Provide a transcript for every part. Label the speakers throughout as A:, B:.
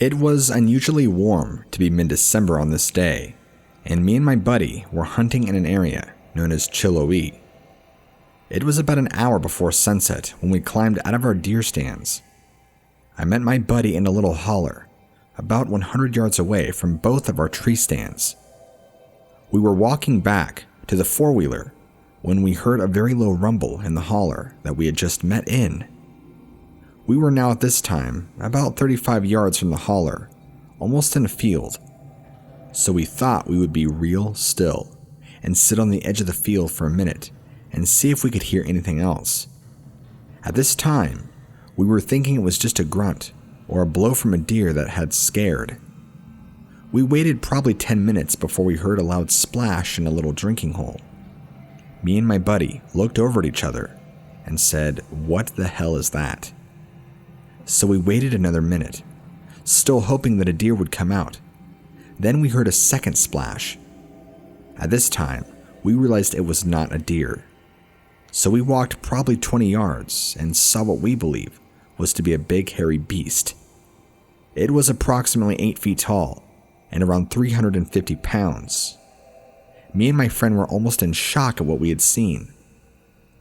A: It was unusually warm to be mid-December on this day, and me and my buddy were hunting in an area known as Chiloe. It was about an hour before sunset when we climbed out of our deer stands. I met my buddy in a little holler, about 100 yards away from both of our tree stands. We were walking back to the four-wheeler when we heard a very low rumble in the holler that we had just met in. We were now at this time about 35 yards from the holler, almost in a field. So we thought we would be real still and sit on the edge of the field for a minute and see if we could hear anything else. At this time, we were thinking it was just a grunt or a blow from a deer that had scared. We waited probably 10 minutes before we heard a loud splash in a little drinking hole. Me and my buddy looked over at each other and said, "What the hell is that?" So we waited another minute, still hoping that a deer would come out. Then we heard a second splash. At this time, we realized it was not a deer. So we walked probably 20 yards and saw what we believe was to be a big hairy beast. It was approximately 8 feet tall and around 350 pounds. Me and my friend were almost in shock at what we had seen.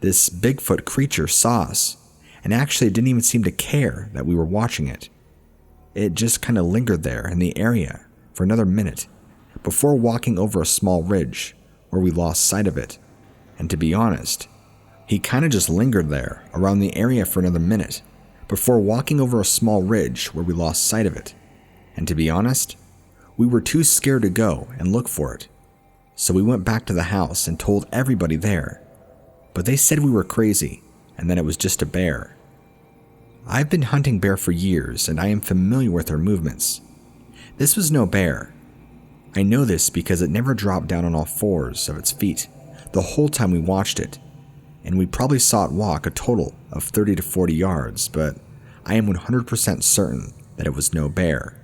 A: This Bigfoot creature saw us and actually didn't even seem to care that we were watching it. It just kind of lingered there in the area for another minute before walking over a small ridge where we lost sight of it. And to be honest, he kind of just lingered there around the area for another minute before walking over a small ridge where we lost sight of it. And to be honest, we were too scared to go and look for it. So we went back to the house and told everybody there. But they said we were crazy and that it was just a bear. I've been hunting bear for years and I am familiar with their movements. This was no bear. I know this because it never dropped down on all fours of its feet the whole time we watched it, and we probably saw it walk a total of 30 to 40 yards, but I am 100% certain that it was no bear.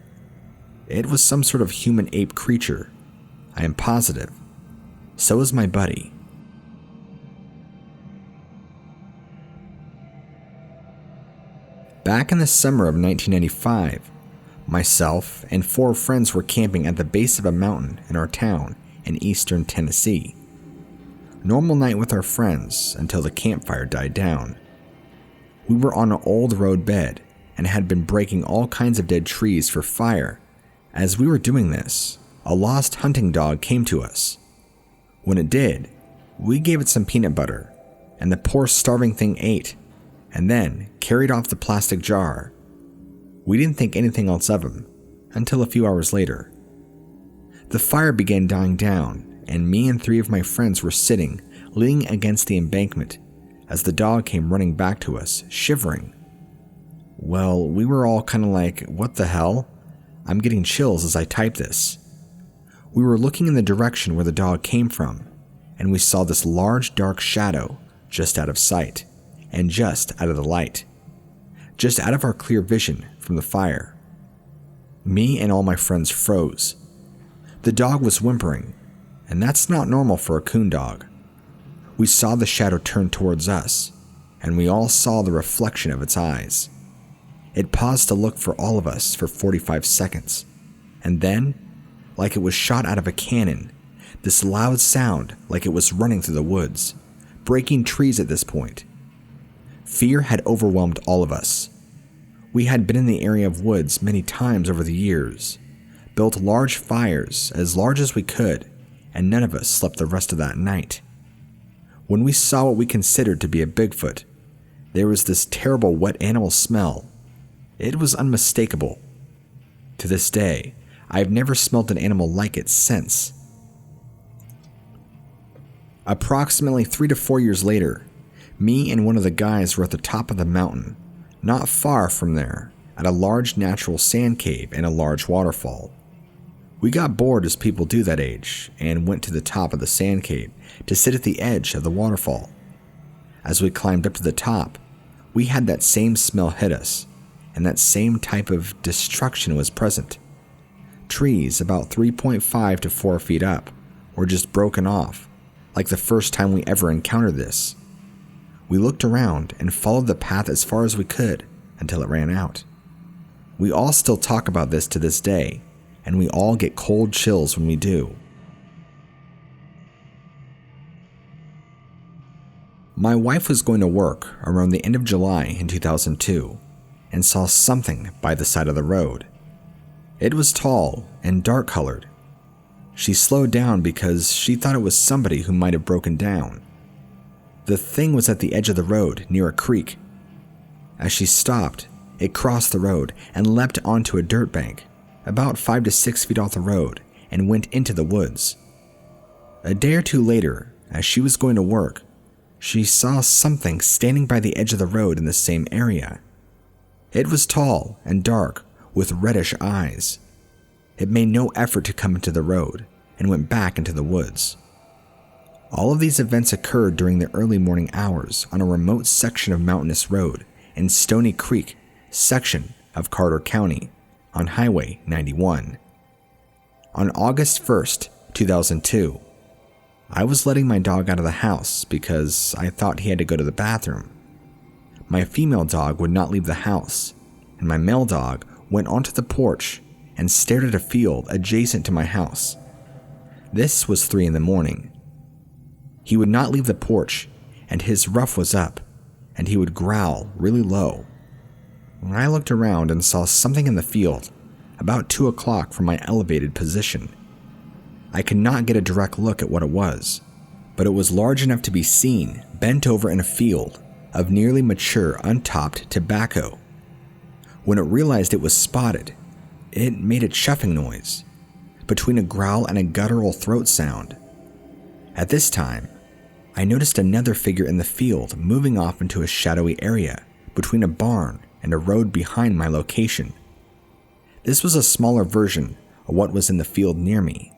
A: It was some sort of human-ape creature. I am positive. So is my buddy. Back in the summer of 1995, myself and 4 friends were camping at the base of a mountain in our town in eastern Tennessee. Normal night with our friends until the campfire died down. We were on an old road bed and had been breaking all kinds of dead trees for fire. As we were doing this, a lost hunting dog came to us. When it did, we gave it some peanut butter, and the poor starving thing ate, and then carried off the plastic jar. We didn't think anything else of him until a few hours later. The fire began dying down, and me and 3 of my friends were sitting, leaning against the embankment as the dog came running back to us, shivering. Well, we were all kind of like, what the hell? I'm getting chills as I type this. We were looking in the direction where the dog came from, and we saw this large dark shadow just out of sight, and just out of the light. Just out of our clear vision from the fire. Me and all my friends froze. The dog was whimpering, and that's not normal for a coon dog. We saw the shadow turn towards us, and we all saw the reflection of its eyes. It paused to look for all of us for 45 seconds, and then, like it was shot out of a cannon, this loud sound like it was running through the woods, breaking trees at this point. Fear had overwhelmed all of us. We had been in the area of woods many times over the years, built large fires as large as we could, and none of us slept the rest of that night. When we saw what we considered to be a Bigfoot, there was this terrible wet animal smell. It was unmistakable. To this day, I have never smelled an animal like it since. Approximately 3 to 4 years later, me and one of the guys were at the top of the mountain, not far from there, at a large natural sand cave and a large waterfall. We got bored as people do that age and went to the top of the sand cave to sit at the edge of the waterfall. As we climbed up to the top, we had that same smell hit us, and that same type of destruction was present. Trees about 3.5 to 4 feet up were just broken off, like the first time we ever encountered this. We looked around and followed the path as far as we could until it ran out. We all still talk about this to this day, and we all get cold chills when we do. My wife was going to work around the end of July in 2002 and saw something by the side of the road. It was tall and dark colored. She slowed down because she thought it was somebody who might have broken down. The thing was at the edge of the road near a creek. As she stopped, it crossed the road and leapt onto a dirt bank about 5 to 6 feet off the road and went into the woods. A day or two later, as she was going to work, she saw something standing by the edge of the road in the same area. It was tall and dark with reddish eyes. It made no effort to come into the road and went back into the woods. All of these events occurred during the early morning hours on a remote section of mountainous road in Stony Creek section of Carter County on Highway 91. On August 1st, 2002, I was letting my dog out of the house because I thought he had to go to the bathroom. My female dog would not leave the house, and my male dog went onto the porch and stared at a field adjacent to my house. This was 3 in the morning. He would not leave the porch, and his ruff was up, and he would growl really low. When I looked around and saw something in the field, about 2 o'clock from my elevated position. I could not get a direct look at what it was, but it was large enough to be seen bent over in a field of nearly mature untopped tobacco. When it realized it was spotted, it made a chuffing noise, between a growl and a guttural throat sound. At this time, I noticed another figure in the field moving off into a shadowy area between a barn and a road behind my location. This was a smaller version of what was in the field near me.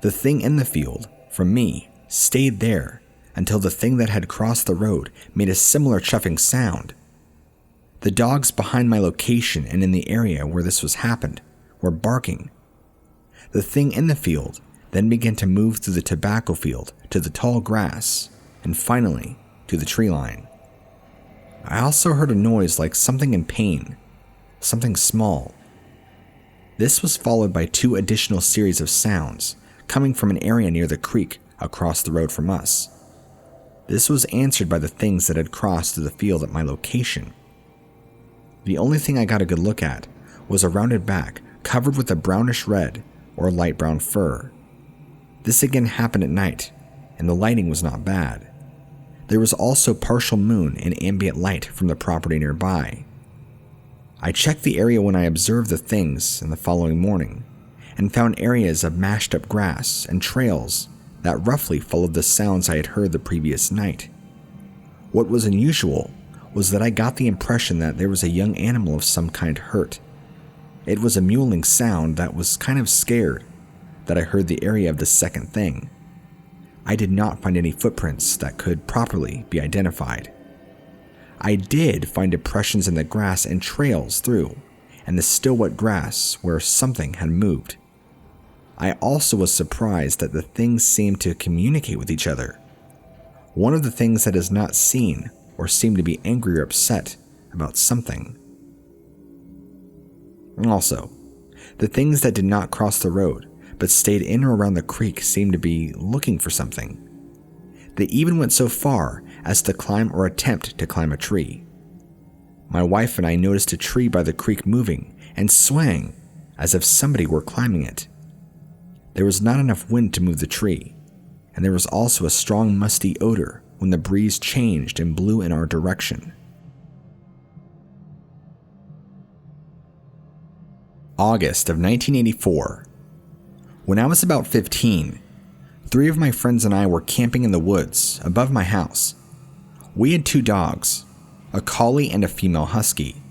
A: The thing in the field, from me, stayed there until the thing that had crossed the road made a similar chuffing sound. The dogs behind my location and in the area where this was happened were barking. The thing in the field then began to move through the tobacco field to the tall grass and finally to the tree line. I also heard a noise like something in pain, something small. This was followed by 2 additional series of sounds coming from an area near the creek across the road from us. This was answered by the things that had crossed through the field at my location. The only thing I got a good look at was a rounded back covered with a brownish red or light brown fur. This again happened at night, and the lighting was not bad. There was also partial moon and ambient light from the property nearby. I checked the area when I observed the things in the following morning, and found areas of mashed up grass and trails that roughly followed the sounds I had heard the previous night. What was unusual was that I got the impression that there was a young animal of some kind hurt. It was a mewling sound that was kind of scared that I heard the area of the second thing. I did not find any footprints that could properly be identified. I did find impressions in the grass and trails through, and the still wet grass where something had moved. I also was surprised that the things seemed to communicate with each other. One of the things that is not seen or seemed to be angry or upset about something. Also, the things that did not cross the road but stayed in or around the creek seemed to be looking for something. They even went so far as to climb or attempt to climb a tree. My wife and I noticed a tree by the creek moving and swaying as if somebody were climbing it. There was not enough wind to move the tree, and there was also a strong musty odor when the breeze changed and blew in our direction. August of 1984. When I was about 15, 3 of my friends and I were camping in the woods above my house. We had 2 dogs, a collie and a female husky.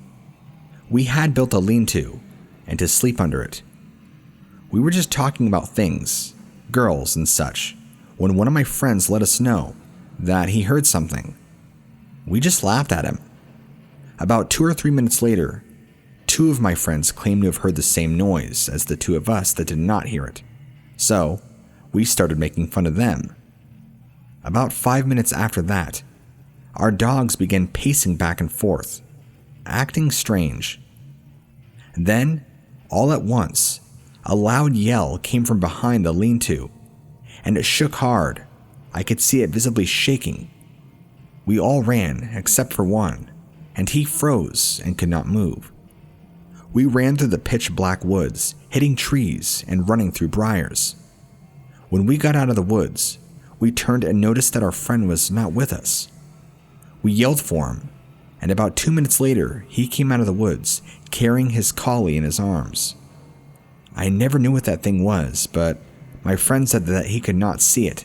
A: We had built a lean-to, and to sleep under it. We were just talking about things, girls and such, when one of my friends let us know that he heard something. We just laughed at him. About 2 or 3 minutes later, 2 of my friends claimed to have heard the same noise as the 2 of us that did not hear it. So, we started making fun of them. About 5 minutes after that, our dogs began pacing back and forth, acting strange. Then, all at once, a loud yell came from behind the lean-to, and it shook hard. I could see it visibly shaking. We all ran, except for one, and he froze and could not move. We ran through the pitch-black woods, hitting trees and running through briars. When we got out of the woods, we turned and noticed that our friend was not with us. We yelled for him, and about 2 minutes later, he came out of the woods, carrying his collie in his arms. I never knew what that thing was, but my friend said that he could not see it,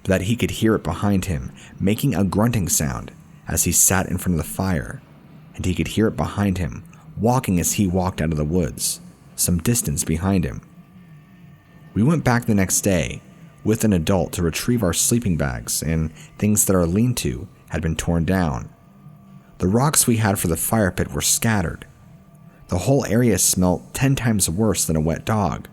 A: but that he could hear it behind him, making a grunting sound as he sat in front of the fire, and he could hear it behind him, walking as he walked out of the woods, some distance behind him. We went back the next day with an adult to retrieve our sleeping bags and things that our lean-to had been torn down. The rocks we had for the fire pit were scattered. The whole area smelt 10 times worse than a wet dog.